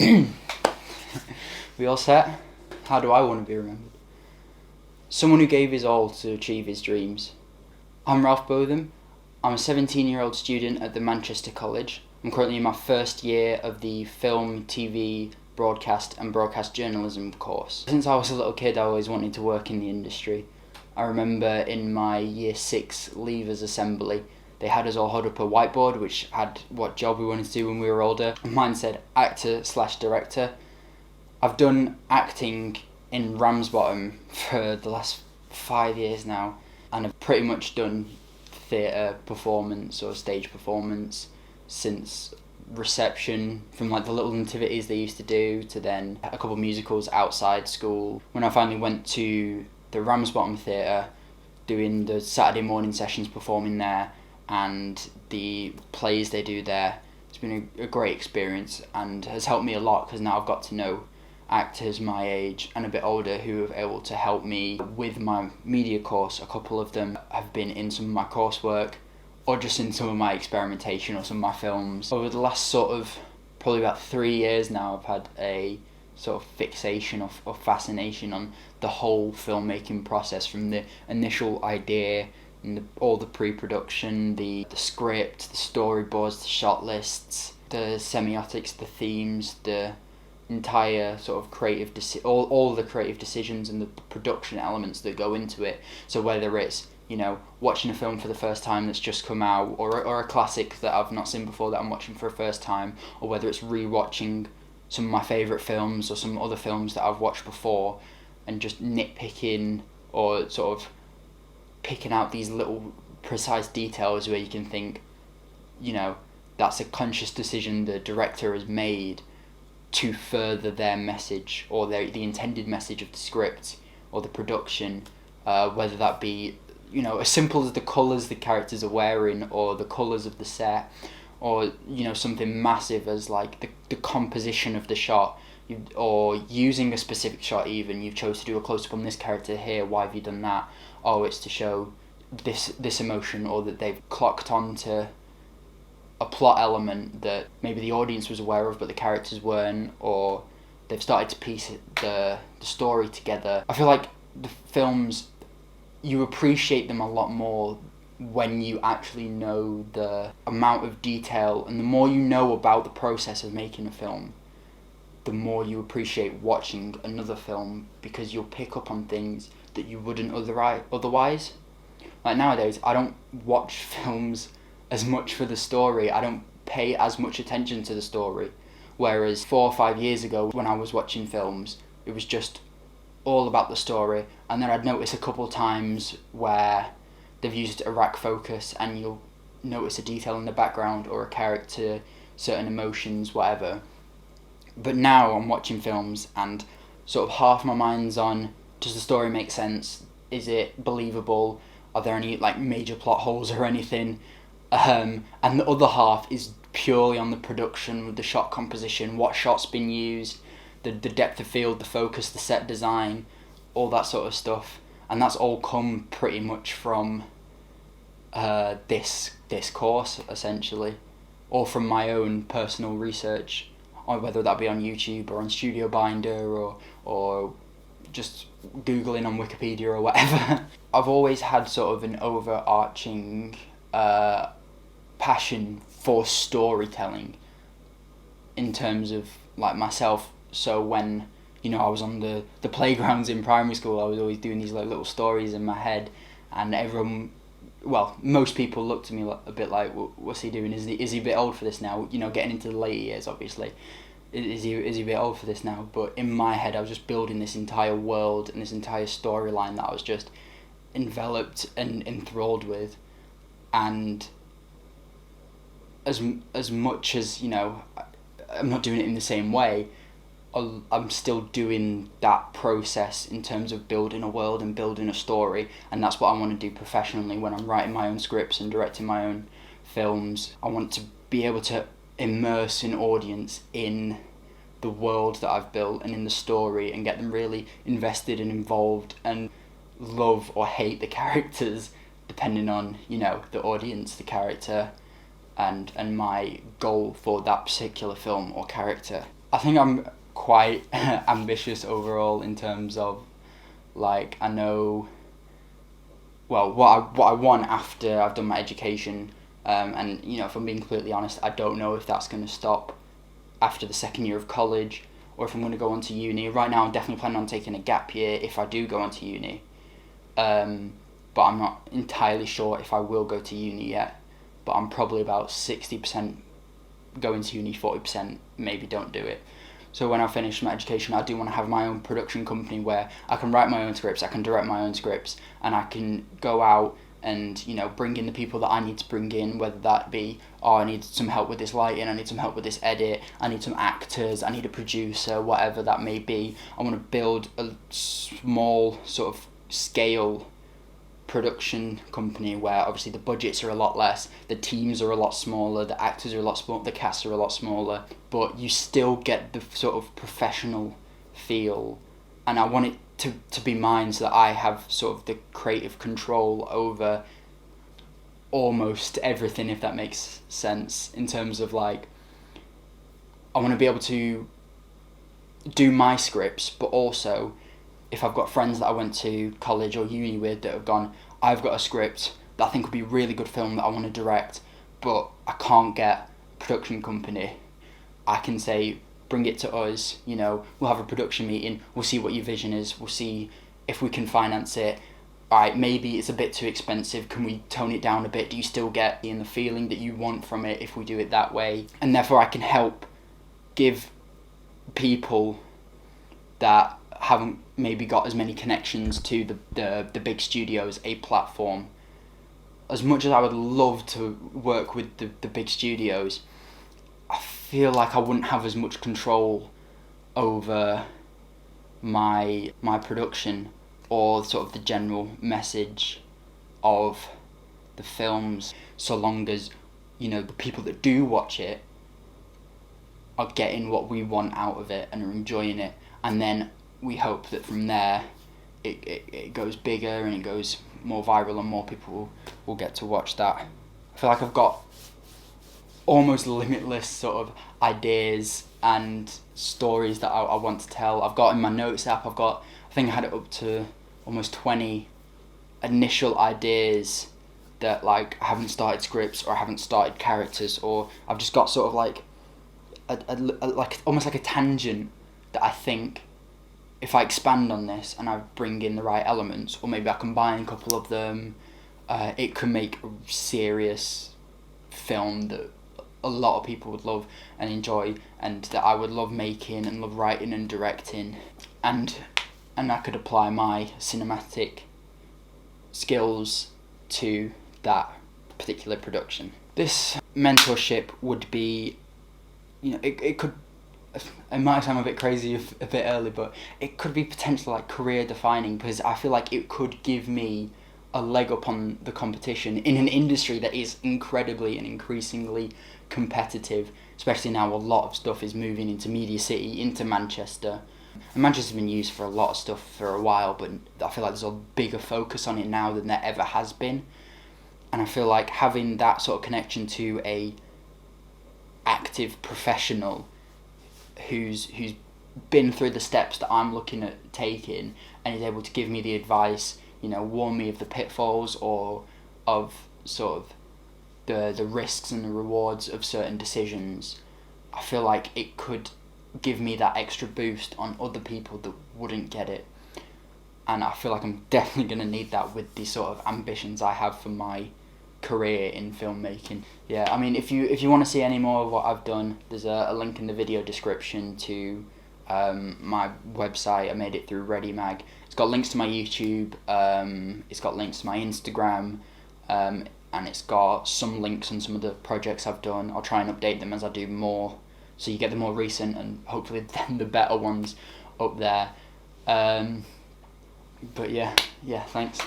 We all set? How do I want to be remembered? Someone who gave his all to achieve his dreams. I'm Ralph Botham. I'm a 17-year-old student at the Manchester College. I'm currently in my first year of the Film, TV, Broadcast and Broadcast Journalism course. Since I was a little kid, I always wanted to work in the industry. I remember in my Year 6 Leavers Assembly, they had us all hold up a whiteboard which had what job we wanted to do when we were older. Mine said actor/director. I've done acting in Ramsbottom for the last 5 years now, and I've pretty much done theatre performance or stage performance since reception, from like the little nativities they used to do to then a couple of musicals outside school. When I finally went to the Ramsbottom Theatre, doing the Saturday morning sessions performing there and the plays they do there, it's been a great experience and has helped me a lot because now I've got to know actors my age and a bit older who have able to help me with my media course. A couple of them have been in some of my coursework or just in some of my experimentation or some of my films. Over the last sort of probably about 3 years now, I've had a sort of fixation or fascination on the whole filmmaking process, from the initial idea and all the pre-production, the script, the storyboards, the shot lists, the semiotics, the themes, the entire sort of creative all the creative decisions and the production elements that go into it. So whether it's, you know, watching a film for the first time that's just come out, or a classic that I've not seen before that I'm watching for the first time, or whether it's re-watching some of my favourite films or some other films that I've watched before and just nitpicking or sort of picking out these little precise details where you can think, you know, that's a conscious decision the director has made to further their message or the intended message of the script or the production, whether that be, you know, as simple as the colours the characters are wearing or the colours of the set, or, you know, something massive as like the composition of the shot, or using a specific shot. Even you've chose to do a close-up on this character here, why have you done that? Oh, it's to show this emotion, or that they've clocked on to a plot element that maybe the audience was aware of but the characters weren't, or they've started to piece the story together. I feel like the films, you appreciate them a lot more when you actually know the amount of detail, and the more you know about the process of making a film, the more you appreciate watching another film, because you'll pick up on things that you wouldn't otherwise. Like nowadays, I don't watch films as much for the story. I don't pay as much attention to the story. Whereas 4 or 5 years ago, when I was watching films, it was just all about the story. And then I'd notice a couple times where they've used a rack focus and you'll notice a detail in the background or a character, certain emotions, whatever. But now I'm watching films and sort of half my mind's on, does the story make sense? Is it believable? Are there any like major plot holes or anything? And the other half is purely on the production, the shot composition, what shots been used, the depth of field, the focus, the set design, all that sort of stuff. And that's all come pretty much from this course, essentially, or from my own personal research, or whether that be on YouTube or on Studio Binder or just Googling on Wikipedia or whatever. I've always had sort of an overarching passion for storytelling in terms of like myself. So when, you know, I was on the playgrounds in primary school, I was always doing these like little stories in my head, and everyone, well, most people looked at me a bit like, what's he doing? Is he a bit old for this now? You know, getting into the late years, obviously. Is he a bit old for this now? But in my head, I was just building this entire world and this entire storyline that I was just enveloped and enthralled with. And as much as, you know, I'm not doing it in the same way, I'm still doing that process in terms of building a world and building a story, and that's what I want to do professionally when I'm writing my own scripts and directing my own films. I want to be able to immerse an audience in the world that I've built and in the story, and get them really invested and involved and love or hate the characters, depending on, you know, the audience, the character, and my goal for that particular film or character. I think I'm quite ambitious overall in terms of, like, I know, well, what I want after I've done my education, and, you know, if I'm being completely honest, I don't know if that's going to stop after the second year of college, or if I'm going to go on to uni. Right now I'm definitely planning on taking a gap year if I do go on to uni, but I'm not entirely sure if I will go to uni yet, but I'm probably about 60% going to uni, 40% maybe don't do it. So when I finish my education, I do want to have my own production company where I can write my own scripts, I can direct my own scripts, and I can go out and, you know, bring in the people that I need to bring in, whether that be, oh, I need some help with this lighting, I need some help with this edit, I need some actors, I need a producer, whatever that may be. I want to build a small sort of scale production company where obviously the budgets are a lot less, the teams are a lot smaller, the actors are a lot smaller, the casts are a lot smaller, but you still get the sort of professional feel, and I want it to be mine so that I have sort of the creative control over almost everything, if that makes sense, in terms of, like, I want to be able to do my scripts, but also if I've got friends that I went to college or uni with that have gone, I've got a script that I think would be a really good film that I want to direct, but I can't get a production company, I can say, bring it to us, you know, we'll have a production meeting, we'll see what your vision is, we'll see if we can finance it. Alright, maybe it's a bit too expensive, can we tone it down a bit? Do you still get the feeling that you want from it if we do it that way? And therefore I can help give people that haven't maybe got as many connections to the big studios a platform. As much as I would love to work with the big studios, I feel like I wouldn't have as much control over my production or sort of the general message of the films, so long as, you know, the people that do watch it are getting what we want out of it and are enjoying it, and then we hope that from there it goes bigger and it goes more viral and more people will get to watch that. I feel like I've got almost limitless sort of ideas and stories that I want to tell. I've got in my notes app, I think I had it up to almost 20 initial ideas that, like, I haven't started scripts or I haven't started characters, or I've just got sort of like a like almost like a tangent that I think if I expand on this and I bring in the right elements, or maybe I combine a couple of them, it can make a serious film that a lot of people would love and enjoy, and that I would love making and love writing and directing, and I could apply my cinematic skills to that particular production. This mentorship would be, you know, it could, it might sound a bit crazy a bit early, but it could be potentially like career defining, because I feel like it could give me a leg up on the competition in an industry that is incredibly and increasingly competitive, especially now a lot of stuff is moving into Media City, into Manchester. And Manchester's been used for a lot of stuff for a while, but I feel like there's a bigger focus on it now than there ever has been. And I feel like having that sort of connection to a active professional who's been through the steps that I'm looking at taking and is able to give me the advice, you know, warn me of the pitfalls or of sort of the risks and the rewards of certain decisions, I feel like it could give me that extra boost on other people that wouldn't get it. And I feel like I'm definitely going to need that with the sort of ambitions I have for my career in filmmaking. Yeah, I mean, if you want to see any more of what I've done, there's a link in the video description to my website. I made it through ReadyMag. It's got links to my YouTube, it's got links to my Instagram, and it's got some links on some of the projects I've done. I'll try and update them as I do more, so you get the more recent and hopefully then the better ones up there. But yeah, thanks.